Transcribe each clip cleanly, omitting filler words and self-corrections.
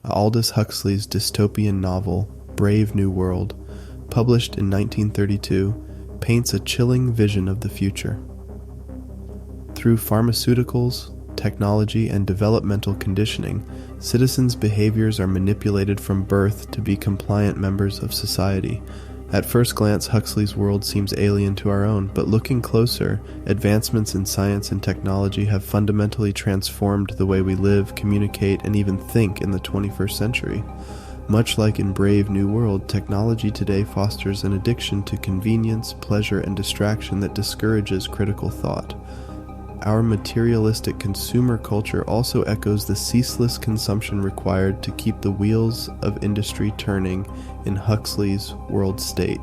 Aldous Huxley's dystopian novel, Brave New World, published in 1932, paints a chilling vision of the future. Through pharmaceuticals, technology, and developmental conditioning, citizens' behaviors are manipulated from birth to be compliant members of society. At first glance, Huxley's world seems alien to our own, but looking closer, advancements in science and technology have fundamentally transformed the way we live, communicate, and even think in the 21st century. Much like in Brave New World, technology today fosters an addiction to convenience, pleasure, and distraction that discourages critical thought. Our materialistic consumer culture also echoes the ceaseless consumption required to keep the wheels of industry turning in Huxley's world state.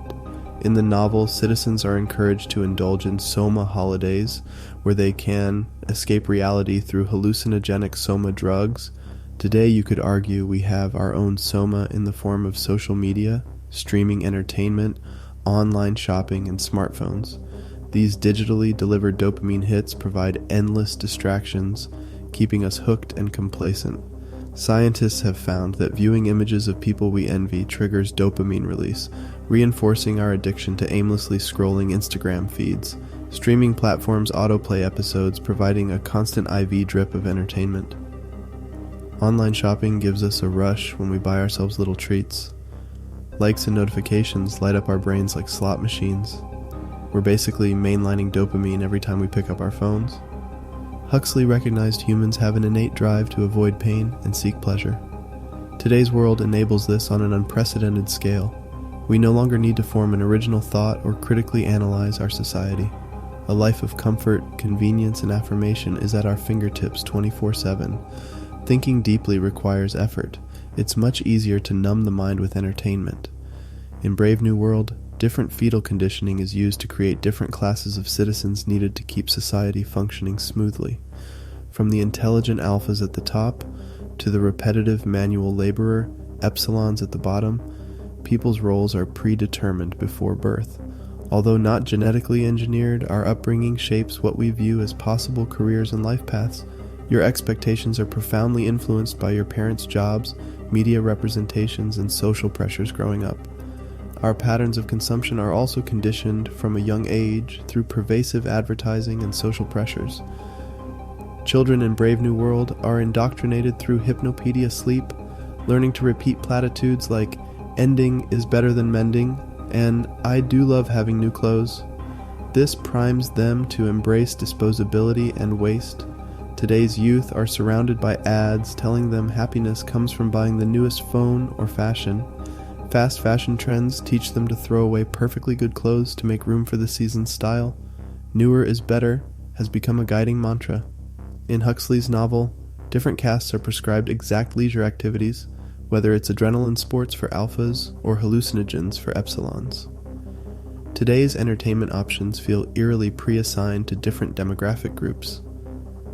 In the novel, citizens are encouraged to indulge in soma holidays, where they can escape reality through hallucinogenic soma drugs. Today, you could argue we have our own soma in the form of social media, streaming entertainment, online shopping, and smartphones. These digitally delivered dopamine hits provide endless distractions, keeping us hooked and complacent. Scientists have found that viewing images of people we envy triggers dopamine release, reinforcing our addiction to aimlessly scrolling Instagram feeds. Streaming platforms autoplay episodes, providing a constant IV drip of entertainment. Online shopping gives us a rush when we buy ourselves little treats. Likes and notifications light up our brains like slot machines. We're basically mainlining dopamine every time we pick up our phones. Huxley recognized humans have an innate drive to avoid pain and seek pleasure. Today's world enables this on an unprecedented scale. We no longer need to form an original thought or critically analyze our society. A life of comfort, convenience, and affirmation is at our fingertips 24/7. Thinking deeply requires effort. It's much easier to numb the mind with entertainment. In Brave New World, different fetal conditioning is used to create different classes of citizens needed to keep society functioning smoothly. From the intelligent alphas at the top to the repetitive manual laborer, epsilons at the bottom, people's roles are predetermined before birth. Although not genetically engineered, our upbringing shapes what we view as possible careers and life paths. Your expectations are profoundly influenced by your parents' jobs, media representations, and social pressures growing up. Our patterns of consumption are also conditioned from a young age through pervasive advertising and social pressures. Children in Brave New World are indoctrinated through hypnopedia sleep, learning to repeat platitudes like, "Ending is better than mending," and "I do love having new clothes." This primes them to embrace disposability and waste. Today's youth are surrounded by ads telling them happiness comes from buying the newest phone or fashion. Fast fashion trends teach them to throw away perfectly good clothes to make room for the season's style. Newer is better has become a guiding mantra. In Huxley's novel, different castes are prescribed exact leisure activities, whether it's adrenaline sports for alphas or hallucinogens for epsilons. Today's entertainment options feel eerily pre-assigned to different demographic groups.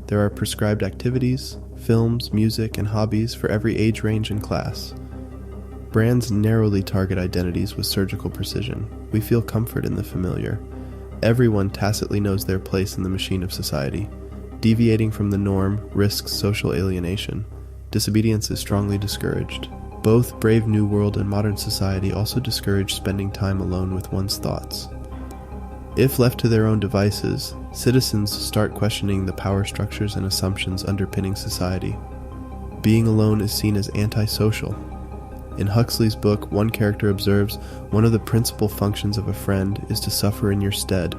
There are prescribed activities, films, music, and hobbies for every age range and class. Brands narrowly target identities with surgical precision. We feel comfort in the familiar. Everyone tacitly knows their place in the machine of society. Deviating from the norm risks social alienation. Disobedience is strongly discouraged. Both Brave New World and modern society also discourage spending time alone with one's thoughts. If left to their own devices, citizens start questioning the power structures and assumptions underpinning society. Being alone is seen as antisocial. In Huxley's book, one character observes, "One of the principal functions of a friend is to suffer in your stead."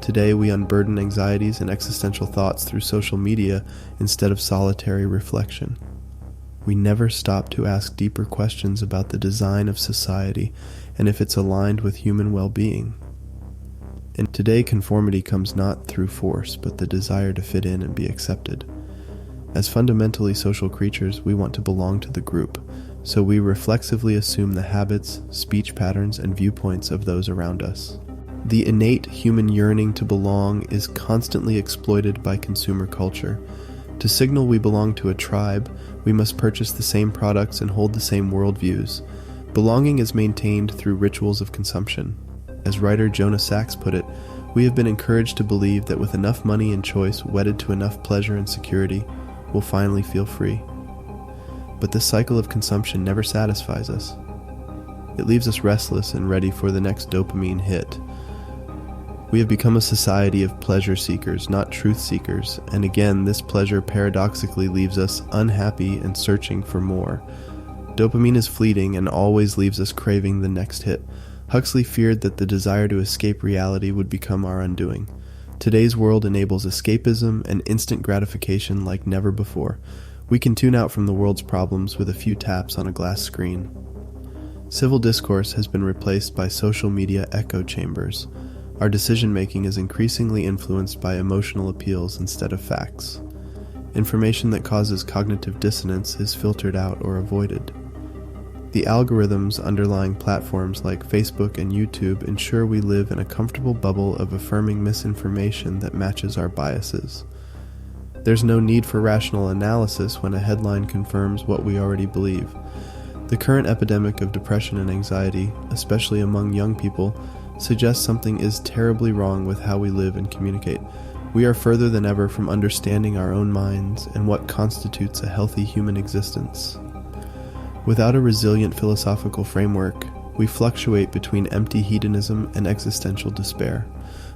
Today, we unburden anxieties and existential thoughts through social media instead of solitary reflection. We never stop to ask deeper questions about the design of society and if it's aligned with human well-being. And today, conformity comes not through force, but the desire to fit in and be accepted. As fundamentally social creatures, we want to belong to the group, so we reflexively assume the habits, speech patterns, and viewpoints of those around us. The innate human yearning to belong is constantly exploited by consumer culture. To signal we belong to a tribe, we must purchase the same products and hold the same worldviews. Belonging is maintained through rituals of consumption. As writer Jonah Sachs put it, we have been encouraged to believe that with enough money and choice wedded to enough pleasure and security, we'll finally feel free. But this cycle of consumption never satisfies us. It leaves us restless and ready for the next dopamine hit. We have become a society of pleasure seekers, not truth seekers, and again, this pleasure paradoxically leaves us unhappy and searching for more. Dopamine is fleeting and always leaves us craving the next hit. Huxley feared that the desire to escape reality would become our undoing. Today's world enables escapism and instant gratification like never before. We can tune out from the world's problems with a few taps on a glass screen. Civil discourse has been replaced by social media echo chambers. Our decision-making is increasingly influenced by emotional appeals instead of facts. Information that causes cognitive dissonance is filtered out or avoided. The algorithms underlying platforms like Facebook and YouTube ensure we live in a comfortable bubble of affirming misinformation that matches our biases. There's no need for rational analysis when a headline confirms what we already believe. The current epidemic of depression and anxiety, especially among young people, suggests something is terribly wrong with how we live and communicate. We are further than ever from understanding our own minds and what constitutes a healthy human existence. Without a resilient philosophical framework, we fluctuate between empty hedonism and existential despair.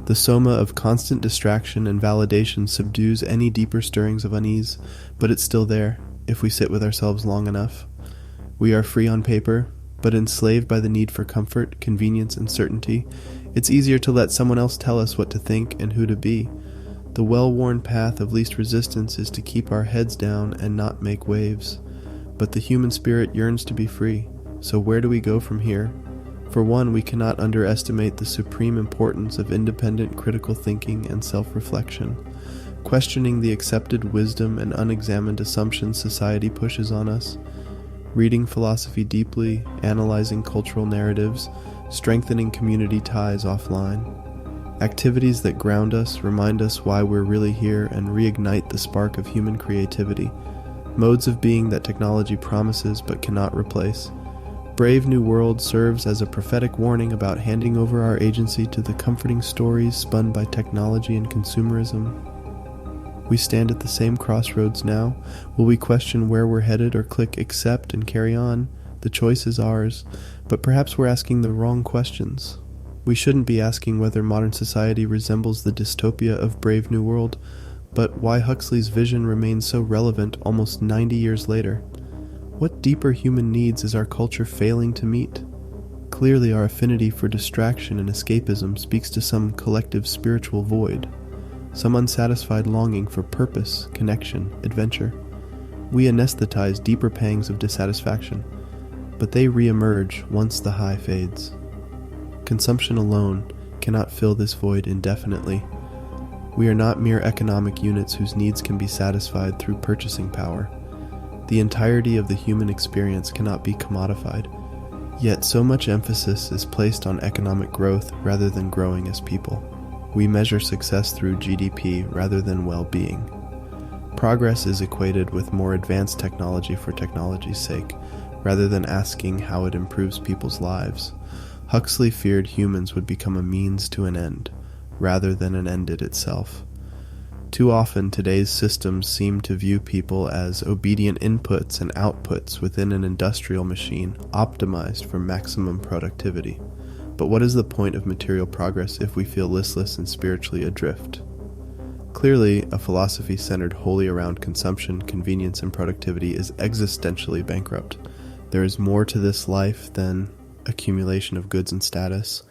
The soma of constant distraction and validation subdues any deeper stirrings of unease, but it's still there if we sit with ourselves long enough. We are free on paper, but enslaved by the need for comfort, convenience, and certainty. It's easier to let someone else tell us what to think and who to be. The well-worn path of least resistance is to keep our heads down and not make waves. But the human spirit yearns to be free, so where do we go from here? For one, we cannot underestimate the supreme importance of independent critical thinking and self-reflection. Questioning the accepted wisdom and unexamined assumptions society pushes on us. Reading philosophy deeply, analyzing cultural narratives, strengthening community ties offline. Activities that ground us, remind us why we're really here, and reignite the spark of human creativity. Modes of being that technology promises but cannot replace. Brave New World serves as a prophetic warning about handing over our agency to the comforting stories spun by technology and consumerism. We stand at the same crossroads now. Will we question where we're headed or click accept and carry on? The choice is ours, but perhaps we're asking the wrong questions. We shouldn't be asking whether modern society resembles the dystopia of Brave New World, but why Huxley's vision remains so relevant almost 90 years later. What deeper human needs is our culture failing to meet? Clearly, our affinity for distraction and escapism speaks to some collective spiritual void, some unsatisfied longing for purpose, connection, adventure. We anesthetize deeper pangs of dissatisfaction, but they re-emerge once the high fades. Consumption alone cannot fill this void indefinitely. We are not mere economic units whose needs can be satisfied through purchasing power. The entirety of the human experience cannot be commodified, yet so much emphasis is placed on economic growth rather than growing as people. We measure success through GDP rather than well-being. Progress is equated with more advanced technology for technology's sake, rather than asking how it improves people's lives. Huxley feared humans would become a means to an end, rather than an end in itself. Too often, today's systems seem to view people as obedient inputs and outputs within an industrial machine optimized for maximum productivity. But what is the point of material progress if we feel listless and spiritually adrift? Clearly, a philosophy centered wholly around consumption, convenience, and productivity is existentially bankrupt. There is more to this life than accumulation of goods and status.